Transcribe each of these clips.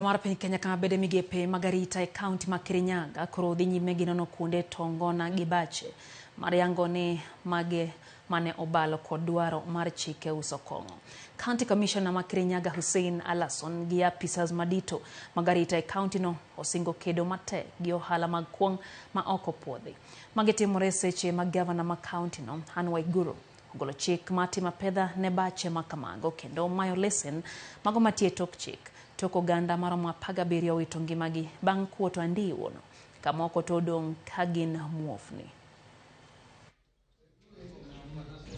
Marapeni Kenya kama Bede migepe magarita kaunti ma Kirinyaga koro dhi nyime gi nono kuonde tongona gi bache mariango ni mage mane obalo kod dwaro mar chike uso kong'o. County Commissioner ma Kirinyaga Hussein Alason gi apisas madito magarita kaunti no osingo kedo matek gi ohala mag kuong' ma oko puodhi. Magitimore seche mag gavana ma kaunti no Waiguru ogolo chik matimo pedha ne bache makamago kendo mayo lesen mago matie tok chik. Toko ganda maromo 17 wito ngimagi bang' kuoto andi wono kamoko to odong' kagin muofni.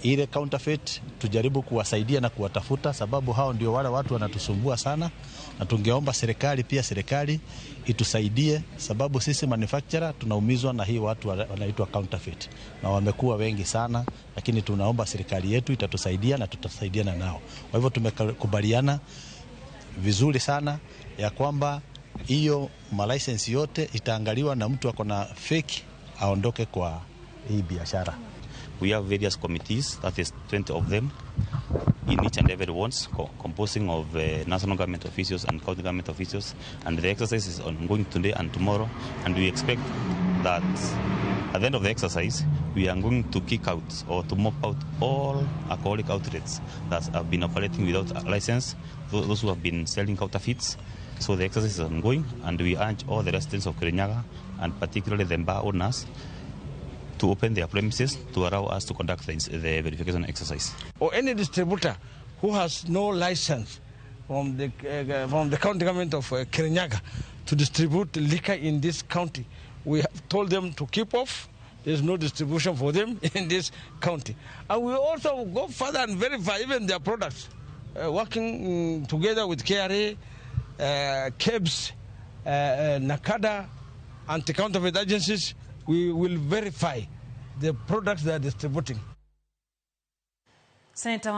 Ile counterfeit tujaribu kuwasaidia na kuwatafuta, sababu hao ndio wale watu wanatusumbua sana, na tungeomba serikali itusaidie, sababu sisi manufacturer tunaumizwa na hii watu wanaitwa counterfeit na wamekuwa wengi sana, lakini tunaomba serikali yetu itatusaidia na tutasaidiana nao. Kwa hivyo tumekubaliana vizuri sana ya kwamba hiyo malicense yote itaangaliwa na mtu akona fake aondoke kwa hii biashara. We have various committees, that is 20 of them, in each and every ones, composing of national government officials and county government officials, and the exercise is ongoing today and tomorrow, and we expect that at the end of the exercise, we are going to kick out or to mop out all alcoholic outlets that have been operating without a license, those who have been selling counterfeits. So the exercise is ongoing, and we urge all the residents of Kirinyaga, and particularly the bar owners, to open their premises to allow us to conduct the verification exercise. Or any distributor who has no license from the county government of Kirinyaga to distribute liquor in this county, we have told them to keep off. There's no distribution for them in this county. And we also go further and verify even their products, working together with KRA, KEBS, NACADA, anti-counterfeit agencies. We will verify the products they are distributing. Senator